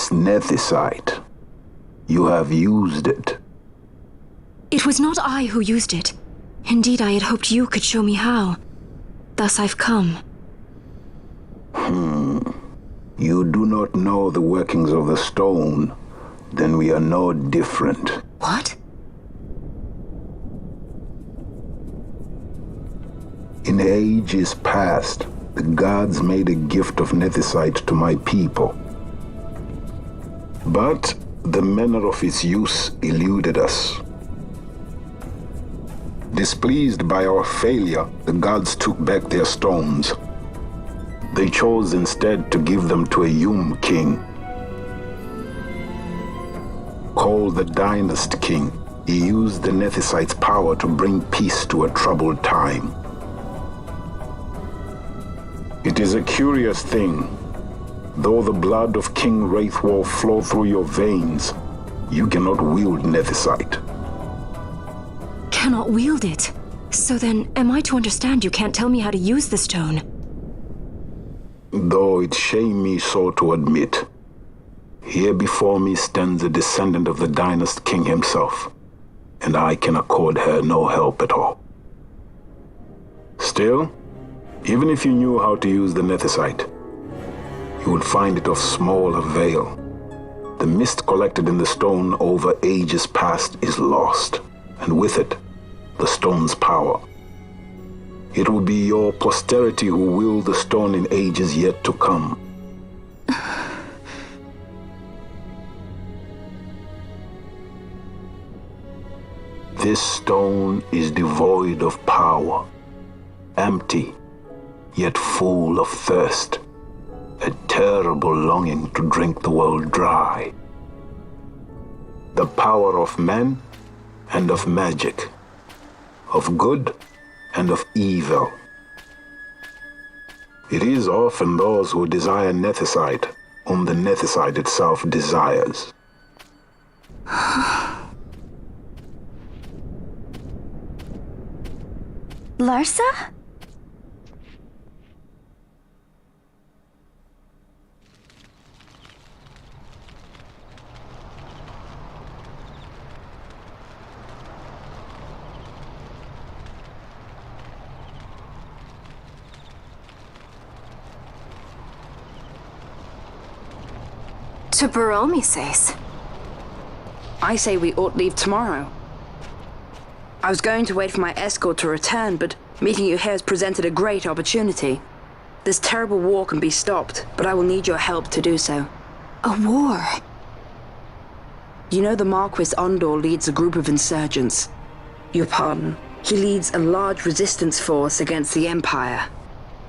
This nethicite. You have used it. It was not I who used it. Indeed, I had hoped you could show me how. Thus I've come. You do not know the workings of the stone. Then we are no different. What? In ages past, the gods made a gift of nethicite to my people. But the manner of its use eluded us. Displeased by our failure, the gods took back their stones. They chose instead to give them to a Yum king. Called the Dynast King, he used the nethicite's power to bring peace to a troubled time. It is a curious thing. Though the blood of King Wraithwolf flow through your veins, you cannot wield nethicite. Cannot wield it? So then, am I to understand you can't tell me how to use the stone? Though it shame me so to admit, here before me stands a descendant of the Dynast King himself, and I can accord her no help at all. Still, even if you knew how to use the nethicite, you would find it of small avail. The mist collected in the stone over ages past is lost, and with it, the stone's power. It will be your posterity who wield the stone in ages yet to come. This stone is devoid of power, empty, yet full of thirst, a terrible longing to drink the world dry. The power of men and of magic, of good and of evil. It is often those who desire nethicite whom the nethicite itself desires. Larsa? To Baromi says. I say we ought leave tomorrow. I was going to wait for my escort to return, but meeting you here has presented a great opportunity. This terrible war can be stopped, but I will need your help to do so. A war? You know the Marquis Ondor leads a group of insurgents. Your pardon. He leads a large resistance force against the Empire.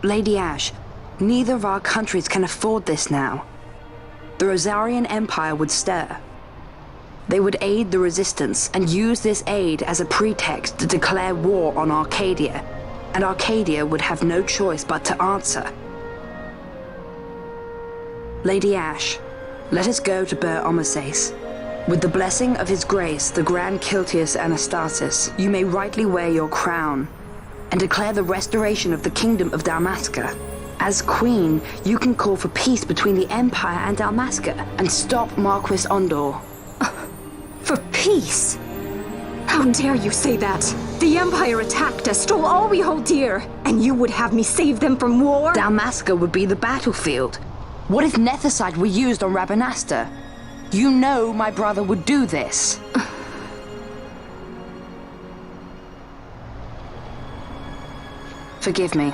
Lady Ash, neither of our countries can afford this now. The Rosarian Empire would stir. They would aid the resistance and use this aid as a pretext to declare war on Arcadia, and Arcadia would have no choice but to answer. Lady Ash, let us go to Bur Omasace. With the blessing of His Grace, the Grand Kiltius Anastasis, you may rightly wear your crown and declare the restoration of the Kingdom of Dalmasca. As Queen, you can call for peace between the Empire and Dalmasca and stop Marquis Ondor. For peace? How dare you say that? The Empire attacked us, stole all we hold dear, and you would have me save them from war? Dalmasca would be the battlefield. What if nethicite were used on Rabanasta? You know my brother would do this. Forgive me.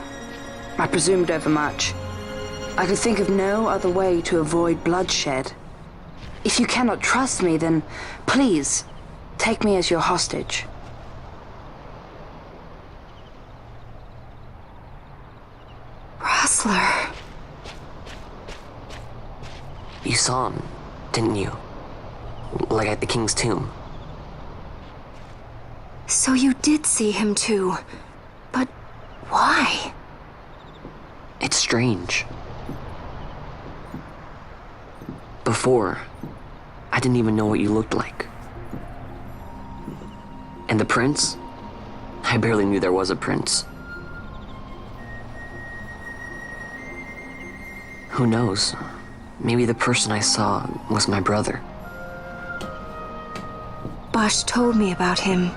I presumed overmuch. I could think of no other way to avoid bloodshed. If you cannot trust me, then please, take me as your hostage. Rustler. You saw him, didn't you? Like at the King's tomb. So you did see him too. But why? It's strange. Before, I didn't even know what you looked like. And the prince? I barely knew there was a prince. Who knows? maybe the person I saw was my brother. Bosch told me about him.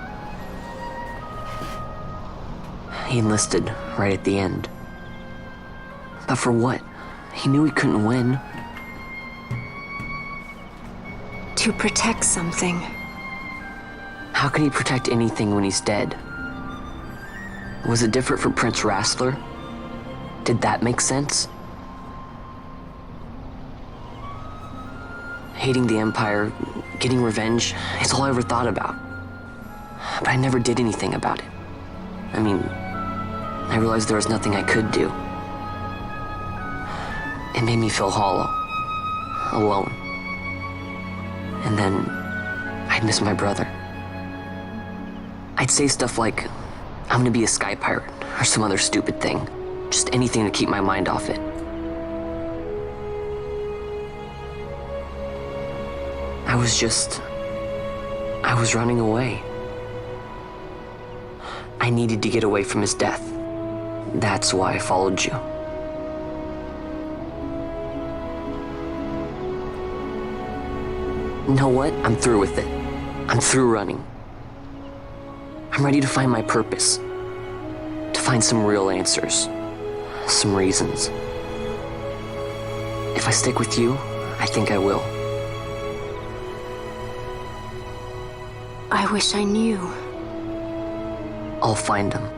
He enlisted right at the end. But for what? He knew he couldn't win. To protect something. How can he protect anything when he's dead? Was it different for Prince Rassler? Did that make sense? Hating the Empire, getting revenge, it's all I ever thought about. But I never did anything about it. I mean, I realized there was nothing I could do. It made me feel hollow, alone. And then I'd miss my brother. I'd say stuff like, I'm gonna be a sky pirate, or some other stupid thing. Just anything to keep my mind off it. I was running away. I needed to get away from his death. That's why I followed you. You know what? I'm through with it. I'm through running. I'm ready to find my purpose. To find some real answers. Some reasons. If I stick with you, I think I will. I wish I knew. I'll find them.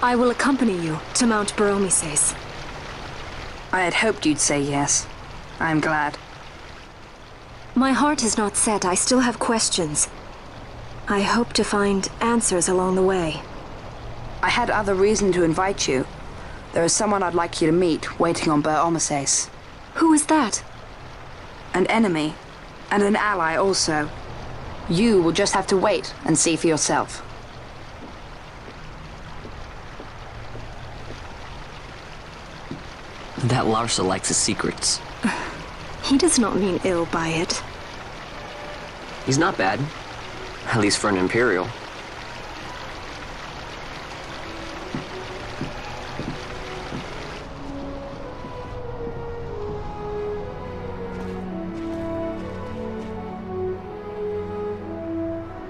I will accompany you to Mount Baromises. I had hoped you'd say yes. I'm glad. My heart is not set. I still have questions. I hope to find answers along the way. I had other reason to invite you. There is someone I'd like you to meet waiting on Baromises. Who is that? An enemy, and an ally also. You will just have to wait and see for yourself. That Larsa likes his secrets. He does not mean ill by it. He's not bad. At least for an Imperial.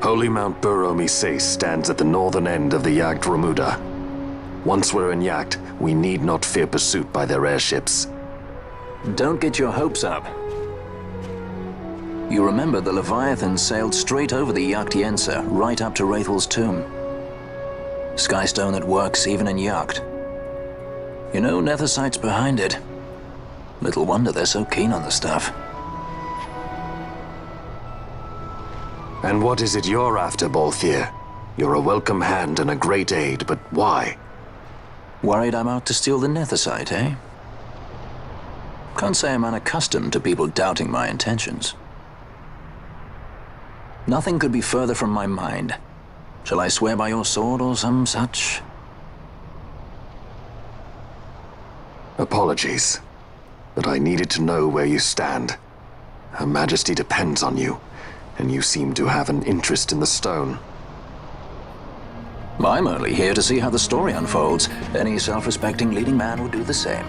Holy Mount Baromises stands at the northern end of the Yacht Remuda. Once we're in Yacht, we need not fear pursuit by their airships. Don't get your hopes up. You remember the Leviathan sailed straight over the Yacht right up to Wraithel's tomb. Skystone that works even in Yacht. You know, Nethersite's behind it. Little wonder they're so keen on the stuff. And what is it you're after, Balthier? You're a welcome hand and a great aid, but why? Worried I'm out to steal the Nethersite, eh? Can't say I'm unaccustomed to people doubting my intentions. Nothing could be further from my mind. Shall I swear by your sword or some such? Apologies, but I needed to know where you stand. Her Majesty depends on you, and you seem to have an interest in the stone. I'm only here to see how the story unfolds. Any self-respecting leading man would do the same.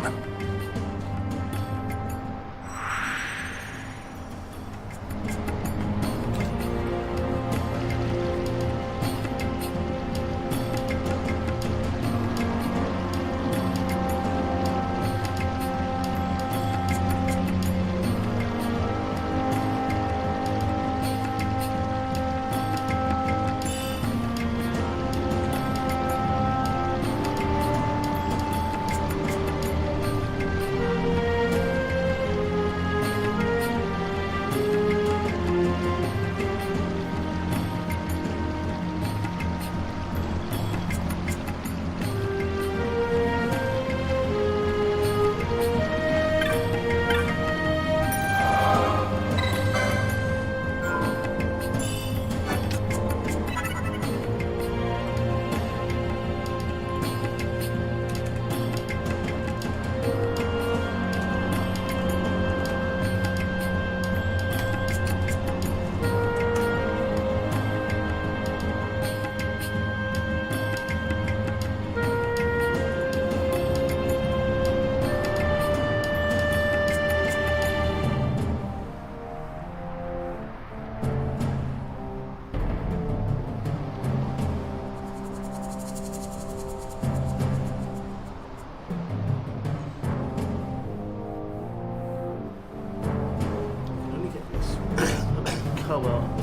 well.